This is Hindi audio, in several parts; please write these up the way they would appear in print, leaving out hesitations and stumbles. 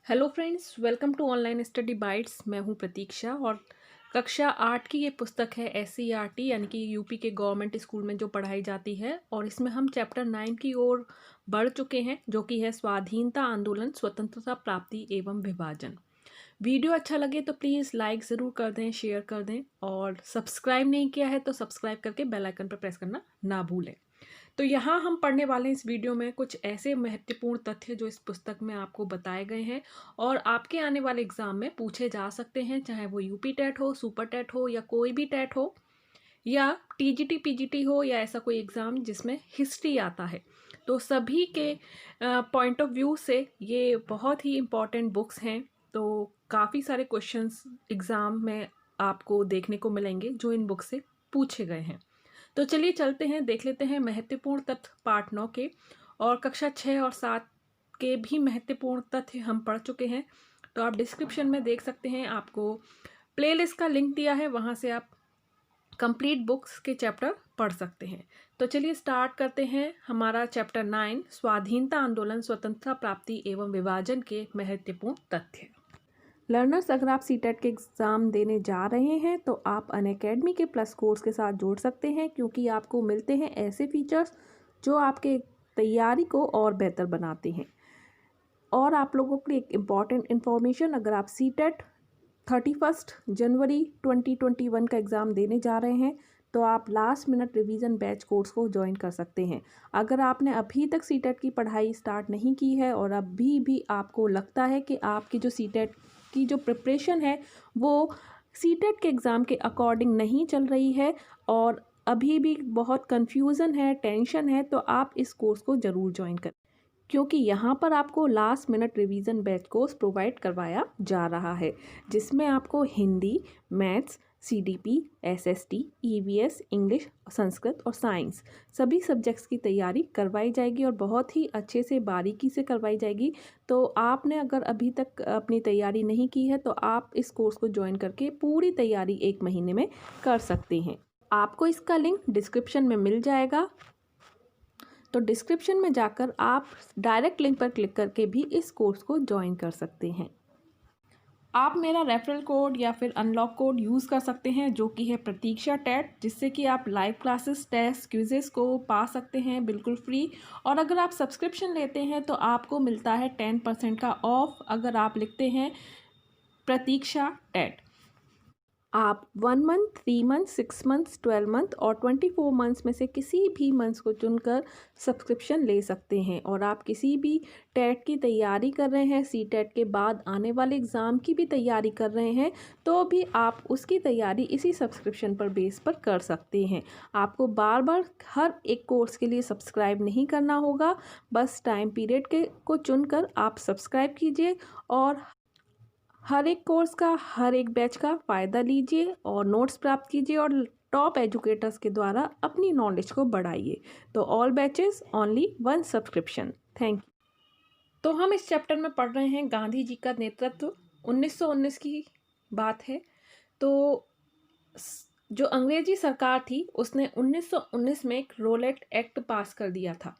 Hello friends, welcome to online study bytes. मैं हूं प्रतीक्षा और कक्षा 8 की ये पुस्तक है SCERT यानी कि यूपी के गवर्नमेंट स्कूल में जो पढ़ाई जाती है। और इसमें हम चैप्टर 9 की ओर बढ़ चुके हैं, जो कि है स्वाधीनता आंदोलन, स्वतंत्रता प्राप्ति एवं विभाजन। वीडियो अच्छा लगे तो प्लीज़ लाइक ज़रूर कर दें, शेयर कर दें, और सब्सक्राइब नहीं किया है तो सब्सक्राइब करके बेल आइकन पर प्रेस करना ना भूलें। तो यहाँ हम पढ़ने वाले हैं इस वीडियो में कुछ ऐसे महत्वपूर्ण तथ्य जो इस पुस्तक में आपको बताए गए हैं और आपके आने वाले एग्जाम में पूछे जा सकते हैं, चाहे वो यूपी टेट हो, सुपर टेट हो, या कोई भी टेट हो, या टीजीटी पीजीटी हो, या ऐसा कोई एग्ज़ाम जिसमें हिस्ट्री आता है। तो सभी के पॉइंट ऑफ व्यू से ये बहुत ही इम्पॉर्टेंट बुक्स हैं। तो काफ़ी सारे क्वेश्चंस एग्ज़ाम में आपको देखने को मिलेंगे जो इन बुक से पूछे गए हैं। तो चलिए चलते हैं, देख लेते हैं महत्वपूर्ण तथ्य पार्ट 9 के। और कक्षा 6 और 7 के भी महत्वपूर्ण तथ्य हम पढ़ चुके हैं। तो आप डिस्क्रिप्शन में देख सकते हैं, आपको प्लेलिस्ट का लिंक दिया है, वहाँ से आप कंप्लीट बुक्स के चैप्टर पढ़ सकते हैं। तो चलिए स्टार्ट करते हैं हमारा चैप्टर 9, स्वाधीनता आंदोलन, स्वतंत्रता प्राप्ति एवं विभाजन के महत्वपूर्ण तथ्य। लर्नर्स, अगर आप सीटेट के एग्ज़ाम देने जा रहे हैं तो आप अनअकैडमी के प्लस कोर्स के साथ जोड़ सकते हैं, क्योंकि आपको मिलते हैं ऐसे फीचर्स जो आपके तैयारी को और बेहतर बनाते हैं। और आप लोगों के लिए एक इम्पॉर्टेंट इन्फॉर्मेशन, अगर आप सीटेट 31 जनवरी 2021 का एग्ज़ाम देने जा रहे हैं तो आप last minute revision batch course को ज्वाइन कर सकते हैं। अगर आपने अभी तक सीटेट की पढ़ाई स्टार्ट नहीं की है और अभी भी आपको लगता है कि आपकी जो सीटेट की जो प्रिपरेशन है वो सीटेट के एग्ज़ाम के अकॉर्डिंग नहीं चल रही है और अभी भी बहुत कन्फ्यूज़न है, टेंशन है, तो आप इस कोर्स को ज़रूर ज्वाइन करें, क्योंकि यहाँ पर आपको last minute revision batch course provide करवाया जा रहा है, जिसमें आपको Hindi, maths, CDP, SST, EVS, English, Sanskrit और साइंस सभी सब्जेक्ट्स की तैयारी करवाई जाएगी और बहुत ही अच्छे से बारीकी से करवाई जाएगी। तो आपने अगर अभी तक अपनी तैयारी नहीं की है तो आप इस कोर्स को ज्वाइन करके पूरी तैयारी 1 महीने में कर सकते हैं। आपको इसका लिंक डिस्क्रिप्शन में मिल जाएगा, तो डिस्क्रिप्शन में जाकर आप डायरेक्ट लिंक पर क्लिक करके भी इस कोर्स को ज्वाइन कर सकते हैं। आप मेरा रेफरल कोड या फिर अनलॉक कोड यूज़ कर सकते हैं, जो कि है प्रतीक्षा टेट, जिससे कि आप लाइव क्लासेस, टेस्ट, क्विजेस को पा सकते हैं बिल्कुल फ्री। और अगर आप सब्सक्रिप्शन लेते हैं तो आपको मिलता है 10% का ऑफ, अगर आप लिखते हैं प्रतीक्षा टेट। आप 1 मंथ, 3 मंथ, 6 मंथ्स, 12 मंथ और 24 मंथ्स में से किसी भी मंथ्स को चुनकर सब्सक्रिप्शन ले सकते हैं। और आप किसी भी टेट की तैयारी कर रहे हैं, सी टेट के बाद आने वाले एग्ज़ाम की भी तैयारी कर रहे हैं, तो भी आप उसकी तैयारी इसी सब्सक्रिप्शन पर बेस पर कर सकते हैं। आपको बार बार हर एक कोर्स के लिए सब्सक्राइब नहीं करना होगा, बस टाइम पीरियड के को चुनकर आप सब्सक्राइब कीजिए और हर एक कोर्स का, हर एक बैच का फ़ायदा लीजिए और नोट्स प्राप्त कीजिए और टॉप एजुकेटर्स के द्वारा अपनी नॉलेज को बढ़ाइए। तो all batches only 1 subscription. Thank you. तो हम इस चैप्टर में पढ़ रहे हैं गांधी जी का नेतृत्व। 1919 की बात है। तो जो अंग्रेजी सरकार थी उसने 1919 में एक रोलेट एक्ट पास कर दिया था।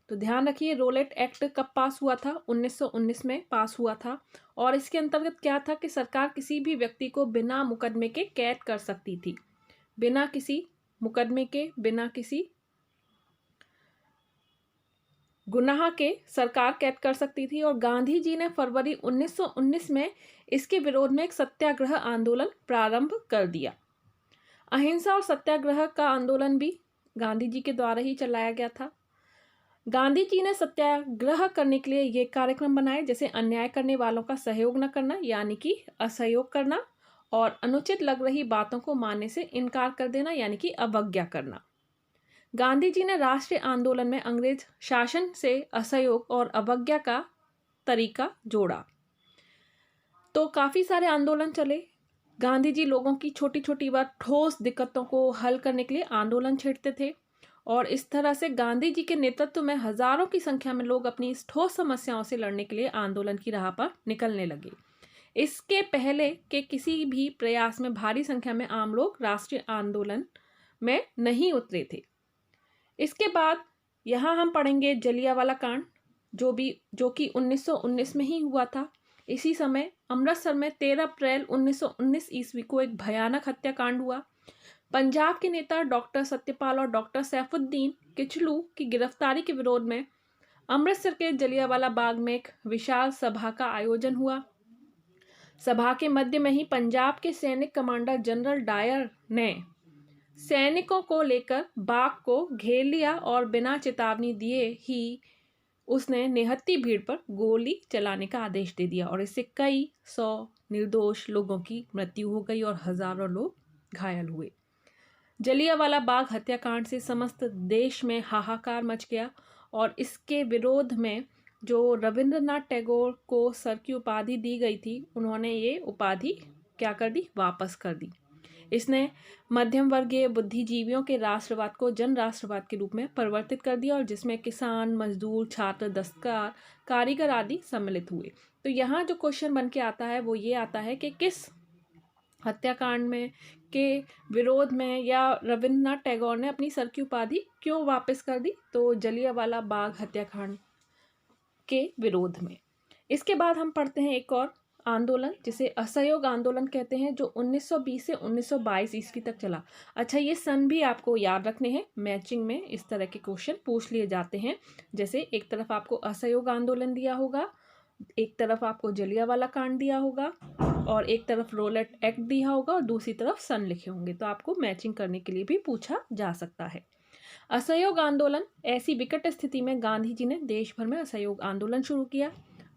तो ध्यान रखिए, रोलेट एक्ट कब पास हुआ था? 1919 में पास हुआ था। और इसके अंतर्गत क्या था कि सरकार किसी भी व्यक्ति को बिना मुकदमे के कैद कर सकती थी, बिना किसी मुकदमे के, बिना किसी गुनाह के सरकार कैद कर सकती थी। और गांधी जी ने फरवरी 1919 में इसके विरोध में एक सत्याग्रह आंदोलन प्रारंभ कर दिया। अहिंसा और सत्याग्रह का आंदोलन भी गांधी जी के द्वारा ही चलाया गया था। गांधी जी ने सत्याग्रह करने के लिए ये कार्यक्रम बनाए, जैसे अन्याय करने वालों का सहयोग न करना यानी कि असहयोग करना, और अनुचित लग रही बातों को मानने से इनकार कर देना यानी कि अवज्ञा करना। गांधी जी ने राष्ट्रीय आंदोलन में अंग्रेज शासन से असहयोग और अवज्ञा का तरीका जोड़ा। तो काफ़ी सारे आंदोलन चले। गांधी जी लोगों की छोटी छोटी व ठोस दिक्कतों को हल करने के लिए आंदोलन छेड़ते थे और इस तरह से गांधी जी के नेतृत्व में हजारों की संख्या में लोग अपनी इस ठोस समस्याओं से लड़ने के लिए आंदोलन की राह पर निकलने लगे। इसके पहले के किसी भी प्रयास में भारी संख्या में आम लोग राष्ट्रीय आंदोलन में नहीं उतरे थे। इसके बाद यहाँ हम पढ़ेंगे जलियांवाला कांड, जो कि 1919 में ही हुआ था। इसी समय अमृतसर में 13 अप्रैल 1919 ईस्वी को एक भयानक हत्याकांड हुआ। पंजाब के नेता डॉक्टर सत्यपाल और डॉक्टर सैफुद्दीन किचलू की गिरफ्तारी के विरोध में अमृतसर के जलियांवाला बाग में एक विशाल सभा का आयोजन हुआ। सभा के मध्य में ही पंजाब के सैनिक कमांडर जनरल डायर ने सैनिकों को लेकर बाग को घेर लिया और बिना चेतावनी दिए ही उसने निहत्थी भीड़ पर गोली चलाने का आदेश दे दिया और इससे कई सौ निर्दोष लोगों की मृत्यु हो गई और हजारों लोग घायल हुए। जलियांवाला बाग हत्याकांड से समस्त देश में हाहाकार मच गया और इसके विरोध में जो रविंद्रनाथ टैगोर को सर की उपाधि दी गई थी, उन्होंने ये उपाधि क्या कर दी, वापस कर दी। इसने मध्यम वर्गीय बुद्धिजीवियों के राष्ट्रवाद को जन राष्ट्रवाद के रूप में परिवर्तित कर दिया और जिसमें किसान, मजदूर, छात्र, दस्तकार, कारीगर आदि सम्मिलित हुए। तो यहाँ जो क्वेश्चन बन के आता है वो ये आता है कि किस हत्याकांड में के विरोध में या रविंद्रनाथ टैगोर ने अपनी सर की उपाधि क्यों वापस कर दी, तो जलियांवाला बाग हत्याकांड के विरोध में। इसके बाद हम पढ़ते हैं एक और आंदोलन जिसे असहयोग आंदोलन कहते हैं, जो 1920 से 1922 ईस्वी तक चला। अच्छा, ये सन भी आपको याद रखने हैं, मैचिंग में इस तरह के क्वेश्चन पूछ लिए जाते हैं। जैसे एक तरफ आपको असहयोग आंदोलन दिया होगा, एक तरफ आपको जलियांवाला कांड दिया होगा और एक तरफ रोलेट एक्ट दिया होगा और दूसरी तरफ सन लिखे होंगे, तो आपको मैचिंग करने के लिए भी पूछा जा सकता है। असहयोग आंदोलन, ऐसी विकट स्थिति में गांधी जी ने देश भर में असहयोग आंदोलन शुरू किया।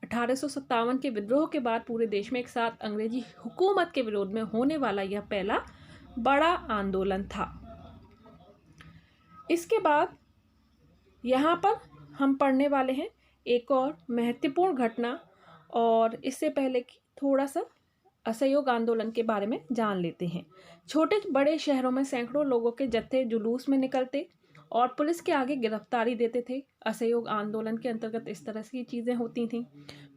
1857 के विद्रोह के बाद पूरे देश में एक साथ अंग्रेजी हुकूमत के विरोध में होने वाला यह पहला बड़ा आंदोलन था। इसके बाद यहाँ पर हम पढ़ने वाले हैं एक और महत्वपूर्ण घटना, और इससे पहले कि थोड़ा सा असहयोग आंदोलन के बारे में जान लेते हैं। छोटे बड़े शहरों में सैकड़ों लोगों के जत्थे जुलूस में निकलते और पुलिस के आगे गिरफ्तारी देते थे। असहयोग आंदोलन के अंतर्गत इस तरह की चीज़ें होती थीं।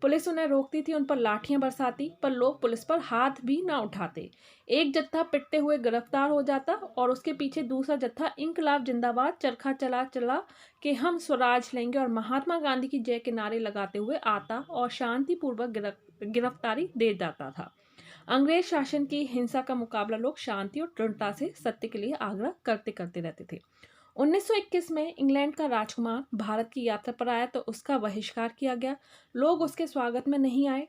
पुलिस उन्हें रोकती थी, उन पर लाठियां बरसाती, पर लोग पुलिस पर हाथ भी ना उठाते। एक जत्था पिटते हुए गिरफ्तार हो जाता और उसके पीछे दूसरा जत्था इंकलाब जिंदाबाद, चरखा चला चला कि हम स्वराज लेंगे और महात्मा गांधी की जय के नारे लगाते हुए आता और शांतिपूर्वक गिरफ्तारी दे जाता था। अंग्रेज शासन की हिंसा का मुकाबला लोग शांति और दृढ़ता से सत्य के लिए आग्रह करते करते रहते थे। 1921 में इंग्लैंड का राजकुमार भारत की यात्रा पर आया तो उसका बहिष्कार किया गया। लोग उसके स्वागत में नहीं आए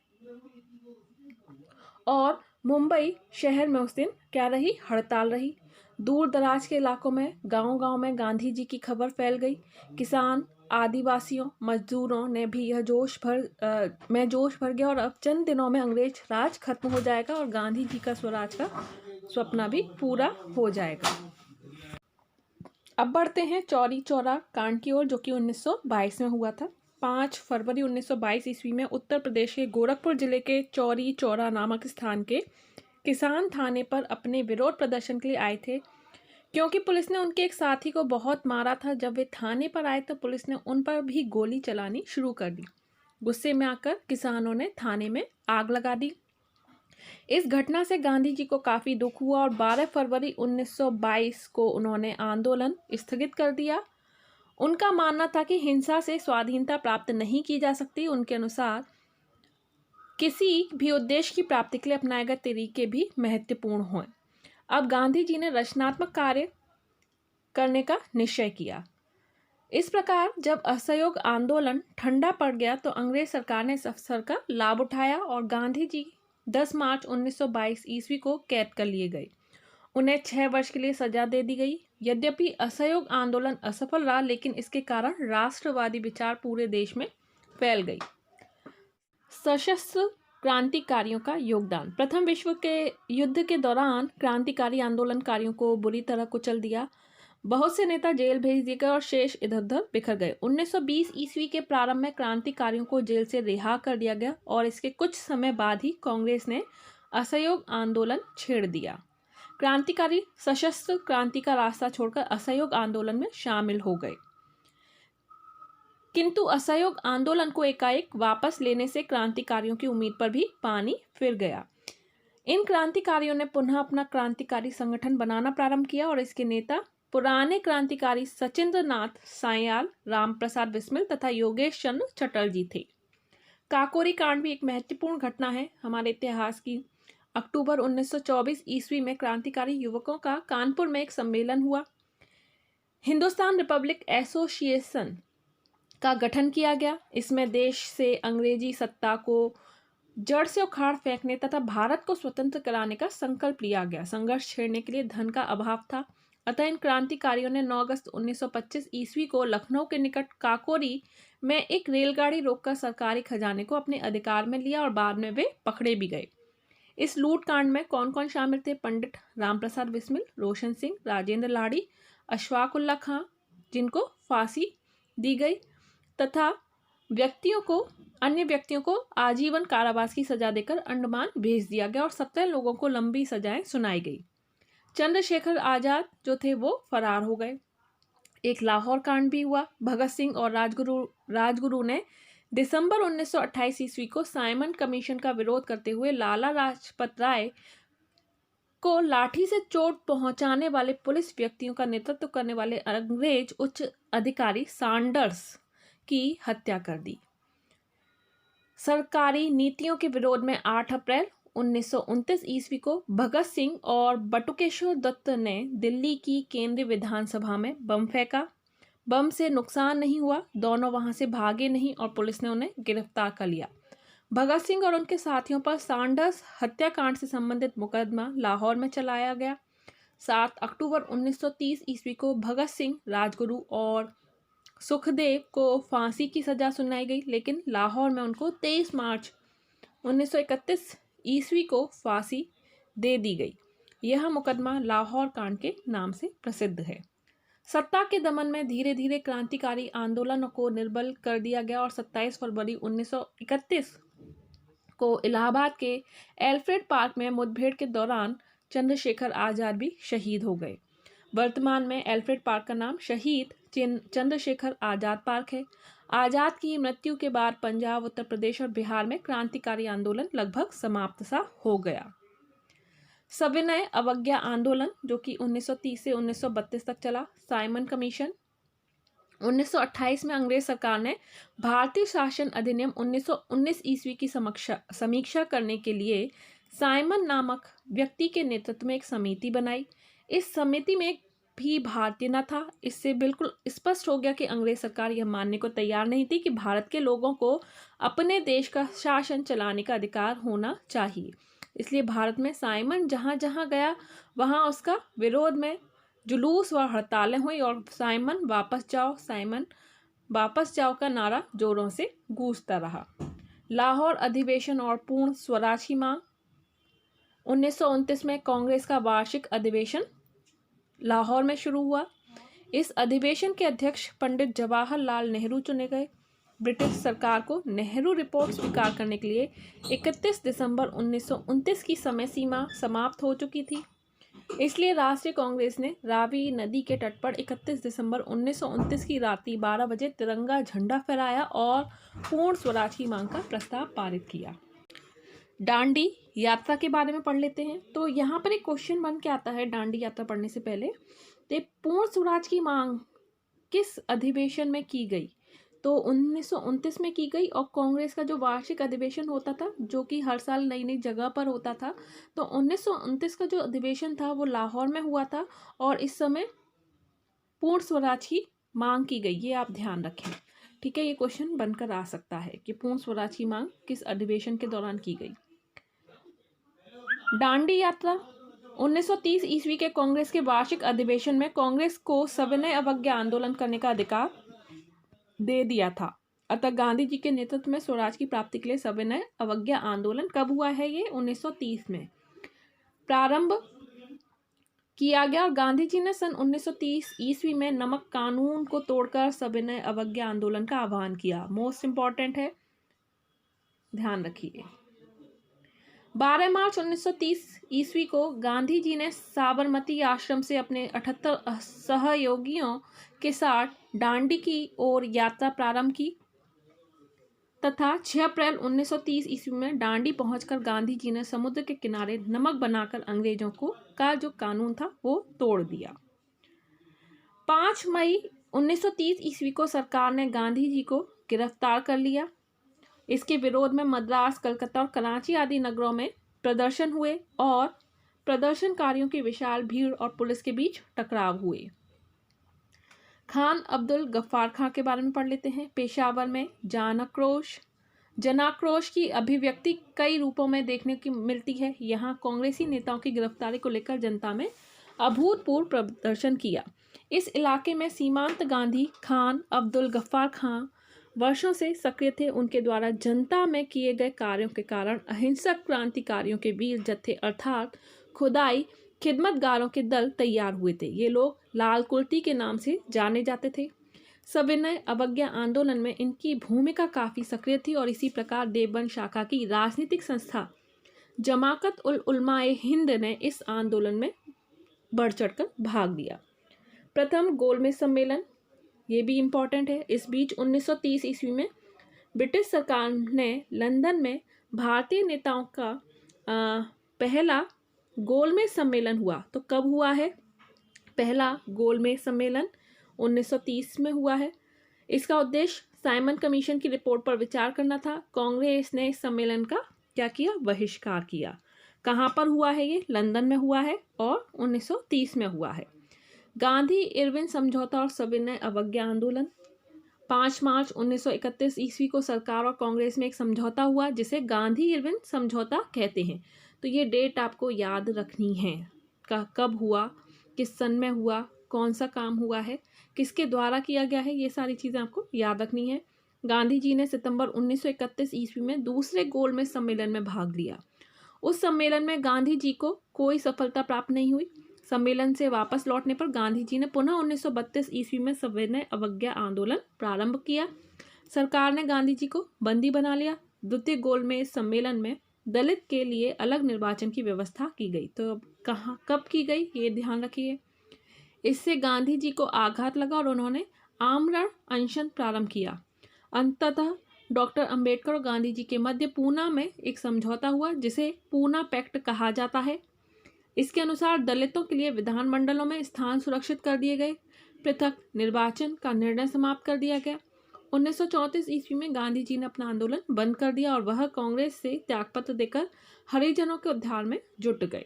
और मुंबई शहर में उस दिन क्या रही, हड़ताल रही। दूर दराज के इलाकों में, गांव-गांव में गांधी जी की खबर फैल गई। किसान, आदिवासियों, मजदूरों ने भी यह जोश भर गया और अब चंद दिनों में अंग्रेज राज खत्म हो जाएगा और गांधी जी का स्वराज का सपना भी पूरा हो जाएगा। अब बढ़ते हैं चौरी चौरा कांड की ओर, जो कि 1922 में हुआ था। 5 फरवरी 1922 ईस्वी में उत्तर प्रदेश के गोरखपुर जिले के चौरी चौरा नामक स्थान के किसान थाने पर अपने विरोध प्रदर्शन के लिए आए थे, क्योंकि पुलिस ने उनके एक साथी को बहुत मारा था। जब वे थाने पर आए तो पुलिस ने उन पर भी गोली चलानी शुरू कर दी। गुस्से में आकर किसानों ने थाने में आग लगा दी। इस घटना से गांधी जी को काफ़ी दुख हुआ और 12 फरवरी 1922 को उन्होंने आंदोलन स्थगित कर दिया। उनका मानना था कि हिंसा से स्वाधीनता प्राप्त नहीं की जा सकती। उनके अनुसार किसी भी उद्देश्य की प्राप्ति के लिए अपनाए गए तरीके भी महत्वपूर्ण हों। अब गांधी जी ने रचनात्मक कार्य करने का निश्चय किया। इस प्रकार जब असहयोग आंदोलन ठंडा पड़ गया तो अंग्रेज सरकार ने इस अवसर का लाभ उठाया और गांधी जी 10 मार्च 1922 ईस्वी को कैद कर लिए गए। उन्हें 6 वर्ष के लिए सजा दे दी गई। यद्यपि असहयोग आंदोलन असफल रहा, लेकिन इसके कारण राष्ट्रवादी विचार पूरे देश में फैल गई। सशस्त्र क्रांतिकारियों का योगदान। प्रथम विश्व के युद्ध के दौरान क्रांतिकारी आंदोलनकारियों को बुरी तरह कुचल दिया। बहुत से नेता जेल भेज दिए गए और शेष इधर उधर बिखर गए। 1920 ईस्वी के प्रारंभ में क्रांतिकारियों को जेल से रिहा कर दिया गया और इसके कुछ समय बाद ही कांग्रेस ने असहयोग आंदोलन छेड़ दिया। क्रांतिकारी सशस्त्र क्रांति का रास्ता छोड़कर असहयोग आंदोलन में शामिल हो गए, किंतु असहयोग आंदोलन को एकाएक वापस लेने से क्रांतिकारियों की उम्मीद पर भी पानी फिर गया। इन क्रांतिकारियों ने पुनः अपना क्रांतिकारी संगठन बनाना प्रारंभ किया और इसके नेता पुराने क्रांतिकारी सचिंद्र नाथ साययाल, राम प्रसाद बिस्मिल तथा योगेश चंद्र चटर्जी थे। काकोरी कांड भी एक महत्वपूर्ण घटना है हमारे इतिहास की। अक्टूबर 1924 ईस्वी में क्रांतिकारी युवकों का कानपुर में एक सम्मेलन हुआ। हिंदुस्तान रिपब्लिक एसोसिएशन का गठन किया गया। इसमें देश से अंग्रेजी सत्ता को जड़ से उखाड़ फेंकने तथा भारत को स्वतंत्र कराने का संकल्प लिया गया। संघर्ष छेड़ने के लिए धन का अभाव था, अतः इन क्रांतिकारियों ने 9 अगस्त 1925 ईस्वी को लखनऊ के निकट काकोरी में एक रेलगाड़ी रोककर सरकारी खजाने को अपने अधिकार में लिया और बाद में वे पकड़े भी गए। इस लूट कांड में कौन कौन शामिल थे? पंडित रामप्रसाद बिस्मिल, रोशन सिंह, राजेंद्र लाड़ी, अशफाकुल्ला खां, जिनको फांसी दी गई तथा अन्य व्यक्तियों को आजीवन कारावास की सजा देकर अंडमान भेज दिया गया और 17 लोगों को लंबी सजाएं सुनाई गई। चंद्रशेखर आजाद जो थे वो फरार हो गए। एक लाहौर कांड भी हुआ। भगत सिंह और राजगुरु ने दिसंबर 1928 ईस्वी को साइमन कमीशन का विरोध करते हुए लाला लाजपत राय को लाठी से चोट पहुंचाने वाले पुलिस व्यक्तियों का नेतृत्व करने वाले अंग्रेज उच्च अधिकारी सैंडर्स की हत्या कर दी। सरकारी नीतियों के विरोध में 8 अप्रैल 1929 ईस्वी को भगत सिंह और बटुकेश्वर दत्त ने दिल्ली की केंद्रीय विधानसभा में बम फेंका। बम से नुकसान नहीं हुआ, दोनों वहां से भागे नहीं और पुलिस ने उन्हें गिरफ्तार कर लिया। भगत सिंह और उनके साथियों पर सैंडर्स हत्याकांड से संबंधित मुकदमा लाहौर में चलाया गया। 7 अक्टूबर 1930 ईस्वी को भगत सिंह, राजगुरु और सुखदेव को फांसी की सजा सुनाई गई, लेकिन लाहौर में उनको 23 मार्च 1931 ईस्वी को फांसी दे दी गई। यह मुकदमा लाहौर कांड के नाम से प्रसिद्ध है। सत्ता के दमन में धीरे धीरे क्रांतिकारी आंदोलन को निर्बल कर दिया गया और 27 फरवरी 1931 को इलाहाबाद के एल्फ्रेड पार्क में मुठभेड़ के दौरान चंद्रशेखर आजाद भी शहीद हो गए। वर्तमान में एल्फ्रेड पार्क का नाम शहीद चंद्रशेखर आजाद पार्क है। आजाद की मृत्यु के बाद पंजाब, उत्तर प्रदेश और बिहार में क्रांतिकारी आंदोलन लगभग समाप्त सा हो गया। सविनय अवज्ञा आंदोलन जो कि 1930 से 1932 तक चला। साइमन कमीशन 1928 में अंग्रेज सरकार ने भारतीय शासन अधिनियम 1919 ईस्वी की समीक्षा करने के लिए साइमन नामक व्यक्ति के नेतृत्व में एक समिति बनाई। इस समिति में भी भारतीय न था। इससे बिल्कुल स्पष्ट हो गया कि अंग्रेज सरकार यह मानने को तैयार नहीं थी कि भारत के लोगों को अपने देश का शासन चलाने का अधिकार होना चाहिए। इसलिए भारत में साइमन जहाँ जहाँ गया वहाँ उसका विरोध में जुलूस व हड़तालें हुई और साइमन वापस जाओ का नारा जोरों से गूंजता रहा। लाहौर अधिवेशन और पूर्ण स्वराज की मांग 1929 में कांग्रेस का वार्षिक अधिवेशन लाहौर में शुरू हुआ। इस अधिवेशन के अध्यक्ष पंडित जवाहरलाल नेहरू चुने गए। ब्रिटिश सरकार को नेहरू रिपोर्ट स्वीकार करने के लिए 31 दिसंबर 1929 की समय सीमा समाप्त हो चुकी थी। इसलिए राष्ट्रीय कांग्रेस ने रावी नदी के तट पर 31 दिसंबर 1929 की रात्रि 12 बजे तिरंगा झंडा फहराया और पूर्ण स्वराज की मांग का प्रस्ताव पारित किया। डांडी यात्रा के बारे में पढ़ लेते हैं। तो यहाँ पर एक क्वेश्चन बन के आता है डांडी यात्रा पढ़ने से पहले, तो पूर्ण स्वराज की मांग किस अधिवेशन में की गई? तो 1929 में की गई। और कांग्रेस का जो वार्षिक अधिवेशन होता था जो कि हर साल नई नई जगह पर होता था, तो 1929 का जो अधिवेशन था वो लाहौर में हुआ था और इस समय पूर्ण स्वराज की मांग की गई। ये आप ध्यान रखें, ठीक है। ये क्वेश्चन बनकर आ सकता है कि पूर्ण स्वराज की मांग किस अधिवेशन के दौरान की गई। डांडी यात्रा 1930 ईस्वी के कांग्रेस के वार्षिक अधिवेशन में कांग्रेस को सविनय अवज्ञा आंदोलन करने का अधिकार दे दिया था। अतः गांधी जी के नेतृत्व में स्वराज की प्राप्ति के लिए सविनय अवज्ञा आंदोलन कब हुआ है? ये 1930 में प्रारंभ किया गया और गांधी जी ने सन 1930 ईस्वी में नमक कानून को तोड़कर सविनय अवज्ञा आंदोलन का आह्वान किया। मोस्ट इंपॉर्टेंट है, ध्यान रखिए। 12 मार्च 1930 ईस्वी को गांधी जी ने साबरमती आश्रम से अपने 78 सहयोगियों के साथ डांडी की ओर यात्रा प्रारंभ की तथा 6 अप्रैल 1930 ईस्वी में डांडी पहुंचकर गांधी जी ने समुद्र के किनारे नमक बनाकर अंग्रेजों का जो कानून था वो तोड़ दिया। 5 मई 1930 ईस्वी को सरकार ने गांधी जी को गिरफ्तार कर लिया इसके विरोध में मद्रास, कलकत्ता और कराची आदि नगरों में प्रदर्शन हुए और प्रदर्शनकारियों की विशाल भीड़ और पुलिस के बीच टकराव हुए। खान अब्दुल गफ्फार खां के बारे में पढ़ लेते हैं। पेशावर में जनाक्रोश की अभिव्यक्ति कई रूपों में देखने की मिलती है। यहाँ कांग्रेसी नेताओं की गिरफ्तारी को लेकर जनता में अभूतपूर्व प्रदर्शन किया। इस इलाके में सीमांत गांधी खान अब्दुल गफ्फार खां वर्षों से सक्रिय थे। उनके द्वारा जनता में किए गए कार्यों के कारण अहिंसक क्रांतिकारियों के वीर जत्थे अर्थात खुदाई खिदमतगारों के दल तैयार हुए थे। ये लोग लाल कुर्ती के नाम से जाने जाते थे। सविनय अवज्ञा आंदोलन में इनकी भूमिका काफ़ी सक्रिय थी और इसी प्रकार देवबंद शाखा की राजनीतिक संस्था जमाकत उल उलमाए हिंद ने इस आंदोलन में बढ़ चढ़कर भाग लिया। प्रथम गोलमेज सम्मेलन, ये भी इम्पॉर्टेंट है। इस बीच 1930 ईस्वी में ब्रिटिश सरकार ने लंदन में भारतीय नेताओं का पहला गोलमेज सम्मेलन हुआ। तो कब हुआ है पहला गोलमेज सम्मेलन? 1930 में हुआ है। इसका उद्देश्य साइमन कमीशन की रिपोर्ट पर विचार करना था। कांग्रेस ने इस सम्मेलन का क्या किया? बहिष्कार किया। कहाँ पर हुआ है ये? लंदन में हुआ है और 1930 में हुआ है। गांधी इरविन समझौता और सविनय अवज्ञा आंदोलन, 5 मार्च 1931 ईस्वी को सरकार और कांग्रेस में एक समझौता हुआ जिसे गांधी इरविन समझौता कहते हैं। तो ये डेट आपको याद रखनी है। कब हुआ, किस सन में हुआ, कौन सा काम हुआ है, किसके द्वारा किया गया है, ये सारी चीज़ें आपको याद रखनी है। गांधी जी ने सितंबर 1931 ईस्वी में दूसरे गोलमेज सम्मेलन में भाग लिया। उस सम्मेलन में गांधी जी को कोई सफलता प्राप्त नहीं हुई। सम्मेलन से वापस लौटने पर गांधी जी ने पुनः 1932 ईस्वी में सविनय अवज्ञा आंदोलन प्रारंभ किया। सरकार ने गांधी जी को बंदी बना लिया। द्वितीय गोलमेज सम्मेलन में दलित के लिए अलग निर्वाचन की व्यवस्था की गई। तो अब कब की गई, ये ध्यान रखिए। इससे गांधी जी को आघात लगा और उन्होंने आमरण अनशन प्रारंभ किया। अंततः डॉक्टर अंबेडकर और गांधी जी के मध्य पूना में एक समझौता हुआ जिसे पूना पैक्ट कहा जाता है। इसके अनुसार दलितों के लिए विधानमंडलों में स्थान सुरक्षित कर दिए गए। पृथक निर्वाचन का निर्णय समाप्त कर दिया गया। 1934 ईस्वी में गांधी जी ने अपना आंदोलन बंद कर दिया और वह कांग्रेस से त्यागपत्र देकर हरिजनों के उद्धार में जुट गए।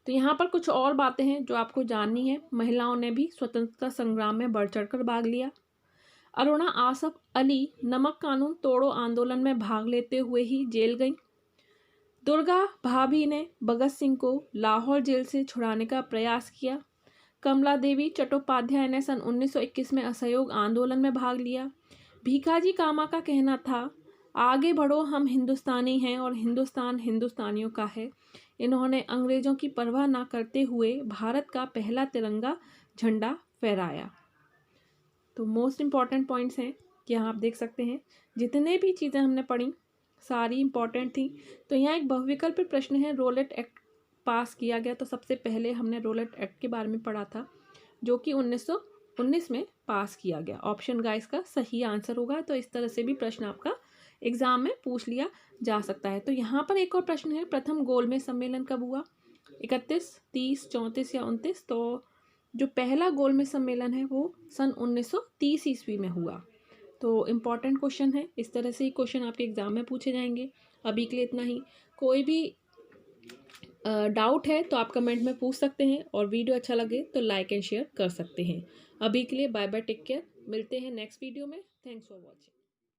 तो यहाँ पर कुछ और बातें हैं जो आपको जाननी है। महिलाओं ने भी स्वतंत्रता संग्राम में बढ़ चढ़कर भाग लिया। अरुणा आसफ अली नमक कानून तोड़ो आंदोलन में भाग लेते हुए ही जेल गई। दुर्गा भाभी ने भगत सिंह को लाहौर जेल से छुड़ाने का प्रयास किया। कमला देवी चट्टोपाध्याय ने सन 1921 में असहयोग आंदोलन में भाग लिया। भीखाजी कामा का कहना था, आगे बढ़ो, हम हिंदुस्तानी हैं और हिंदुस्तान हिंदुस्तानियों का है। इन्होंने अंग्रेजों की परवाह ना करते हुए भारत का पहला तिरंगा झंडा फहराया। तो मोस्ट इम्पॉर्टेंट पॉइंट्स हैं कि यहाँ आप देख सकते हैं जितने भी चीज़ें हमने पढ़ी सारी इम्पॉर्टेंट थी। तो यहाँ एक बहुविकल्पी प्रश्न है, रोलेट एक्ट पास किया गया। तो सबसे पहले हमने रोलेट एक्ट के बारे में पढ़ा था जो कि 1919 में पास किया गया। ऑप्शन का इसका सही आंसर होगा। तो इस तरह से भी प्रश्न आपका एग्जाम में पूछ लिया जा सकता है। तो यहाँ पर एक और प्रश्न है, प्रथम गोलमेज सम्मेलन कब हुआ? 31, 30, 34 या 29? तो जो पहला गोलमेज सम्मेलन है वो सन 1930 ईस्वी में हुआ। तो इम्पॉर्टेंट क्वेश्चन है। इस तरह से ही क्वेश्चन आपके एग्जाम में पूछे जाएंगे। अभी के लिए इतना ही। कोई भी डाउट है तो आप कमेंट में पूछ सकते हैं और वीडियो अच्छा लगे तो लाइक एंड शेयर कर सकते हैं। अभी के लिए बाय बाय, टेक केयर। मिलते हैं नेक्स्ट वीडियो में। Thanks for watching.